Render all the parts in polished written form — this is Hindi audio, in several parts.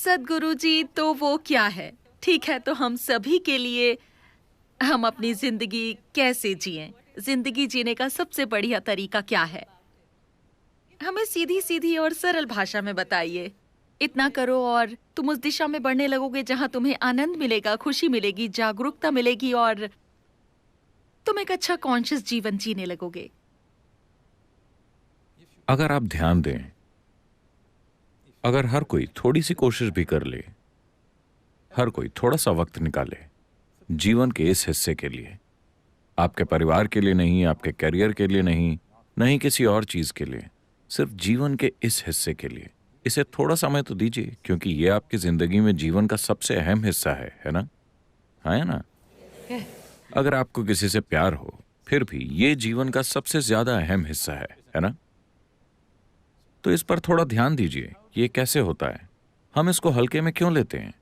सद्गुरु जी, तो वो क्या है? ठीक है, तो हम सभी के लिए हम अपनी जिंदगी कैसे जिएं? जिंदगी जीने का सबसे बढ़िया तरीका क्या है? हमें सीधी-सीधी और सरल भाषा में बताइए। इतना करो और तुम उस दिशा में बढ़ने लगोगे जहां तुम्हें आनंद मिलेगा, खुशी मिलेगी, जागरूकता मिलेगी और तुम एक अच्छा कॉन्शियस जीवन जीने लगोगे। अगर आप ध्यान दें, अगर हर कोई थोड़ी सी कोशिश भी कर ले, हर कोई थोड़ा सा वक्त निकाले जीवन के इस हिस्से के लिए, आपके परिवार के लिए नहीं, आपके करियर के लिए नहीं, नहीं किसी और चीज के लिए, सिर्फ जीवन के इस हिस्से के लिए इसे थोड़ा समय तो दीजिए, क्योंकि ये आपकी जिंदगी में जीवन का सबसे अहम हिस्सा है ना? हाँ, है ना? अगर आपको किसी से प्यार हो, फिर भी ये जीवन का सबसे ज्यादा अहम हिस्सा है ना? तो इस पर थोड़ा ध्यान दीजिए, ये कैसे होता है, हम इसको हल्के में क्यों लेते हैं?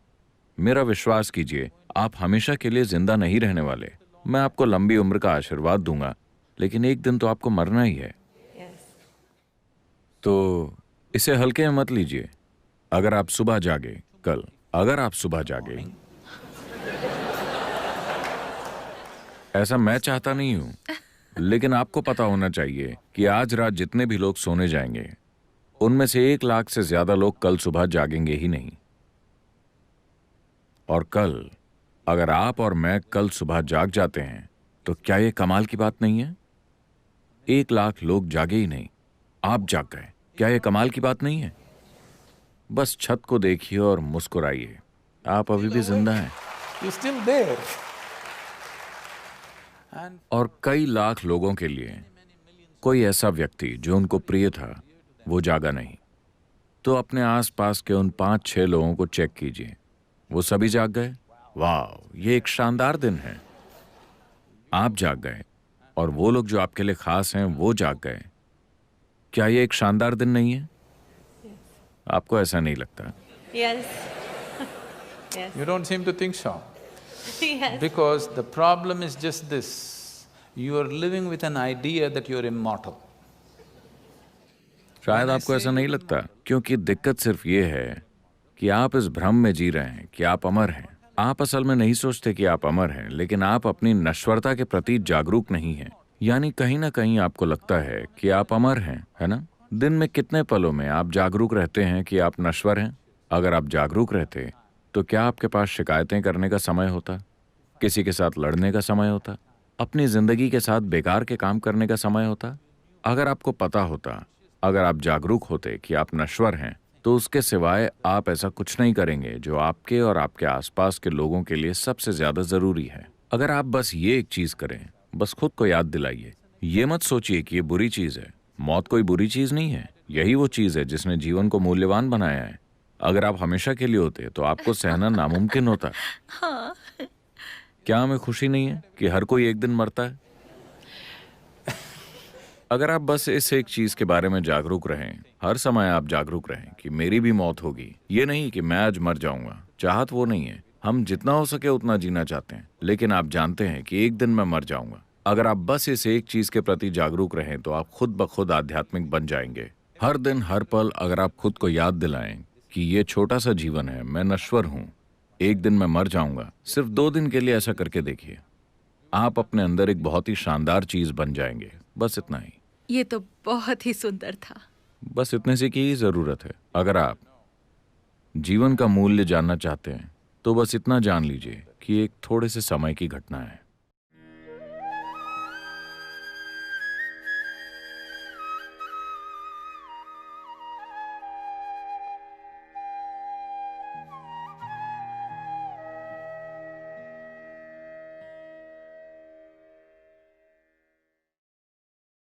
मेरा विश्वास कीजिए, आप हमेशा के लिए जिंदा नहीं रहने वाले। मैं आपको लंबी उम्र का आशीर्वाद दूंगा, लेकिन एक दिन तो आपको मरना ही है। तो इसे हल्के में मत लीजिए। अगर आप सुबह जागे कल, अगर आप सुबह जागे, ऐसा मैं चाहता नहीं हूं, लेकिन आपको पता होना चाहिए कि आज रात जितने भी लोग सोने जाएंगे, उनमें से 1 लाख से ज्यादा लोग कल सुबह जागेंगे ही नहीं। और कल अगर आप और मैं कल सुबह जाग जाते हैं, तो क्या यह कमाल की बात नहीं है? 1 लाख लोग जागे ही नहीं, आप जाग गए, क्या यह कमाल की बात नहीं है? बस छत को देखिए और मुस्कुराइए, आप अभी भी जिंदा हैं। और कई लाख लोगों के लिए कोई ऐसा व्यक्ति जो उनको प्रिय था, वो जागा नहीं। तो अपने आसपास के उन 5-6 लोगों को चेक कीजिए, वो सभी जाग गए। वाह, ये एक शानदार दिन है। आप जाग गए और वो लोग जो आपके लिए खास हैं वो जाग गए। क्या ये एक शानदार दिन नहीं है? आपको ऐसा नहीं लगता? Yes. Yes. You don't seem to think so. Yes. Because the problem is just this, you are living with an idea that you are immortal. शायद आपको ऐसा नहीं लगता, क्योंकि दिक्कत सिर्फ ये है कि आप इस भ्रम में जी रहे हैं कि आप अमर हैं। आप असल में नहीं सोचते कि आप अमर हैं, लेकिन आप अपनी नश्वरता के प्रति जागरूक नहीं हैं। यानी कहीं ना कहीं आपको लगता है कि आप अमर हैं, है ना? दिन में कितने पलों में आप जागरूक रहते हैं कि आप नश्वर हैं? अगर आप जागरूक रहते तो क्या आपके पास शिकायतें करने का समय होता, किसी के साथ लड़ने का समय होता, अपनी जिंदगी के साथ बेकार के काम करने का समय होता? अगर आपको पता होता, अगर आप जागरूक होते कि आप नश्वर हैं, तो उसके सिवाय आप ऐसा कुछ नहीं करेंगे जो आपके और आपके आसपास के लोगों के लिए सबसे ज्यादा जरूरी है। अगर आप बस ये एक चीज करें, बस खुद को याद दिलाइए, ये मत सोचिए कि ये बुरी चीज है। मौत कोई बुरी चीज नहीं है, यही वो चीज है जिसने जीवन को मूल्यवान बनाया है। अगर आप हमेशा के लिए होते तो आपको सहना नामुमकिन होता। हाँ। क्या हमें खुशी नहीं है कि हर कोई एक दिन मरता है? अगर आप बस इस एक चीज के बारे में जागरूक रहें, हर समय आप जागरूक रहें कि मेरी भी मौत होगी, ये नहीं कि मैं आज मर जाऊंगा। चाहत वो नहीं है, हम जितना हो सके उतना जीना चाहते हैं, लेकिन आप जानते हैं कि एक दिन मैं मर जाऊंगा। अगर आप बस इस एक चीज के प्रति जागरूक रहें तो आप खुद ब खुद आध्यात्मिक बन जाएंगे। हर दिन हर पल अगर आप खुद को याद दिलाएं कि ये छोटा सा जीवन है, मैं नश्वर हूं, एक दिन मैं मर जाऊंगा, सिर्फ 2 दिन के लिए ऐसा करके देखिए, आप अपने अंदर एक बहुत ही शानदार चीज बन जाएंगे। बस इतना ही। ये तो बहुत ही सुंदर था। बस इतने से की ही जरूरत है। अगर आप जीवन का मूल्य जानना चाहते हैं तो बस इतना जान लीजिए कि एक थोड़े से समय की घटना है।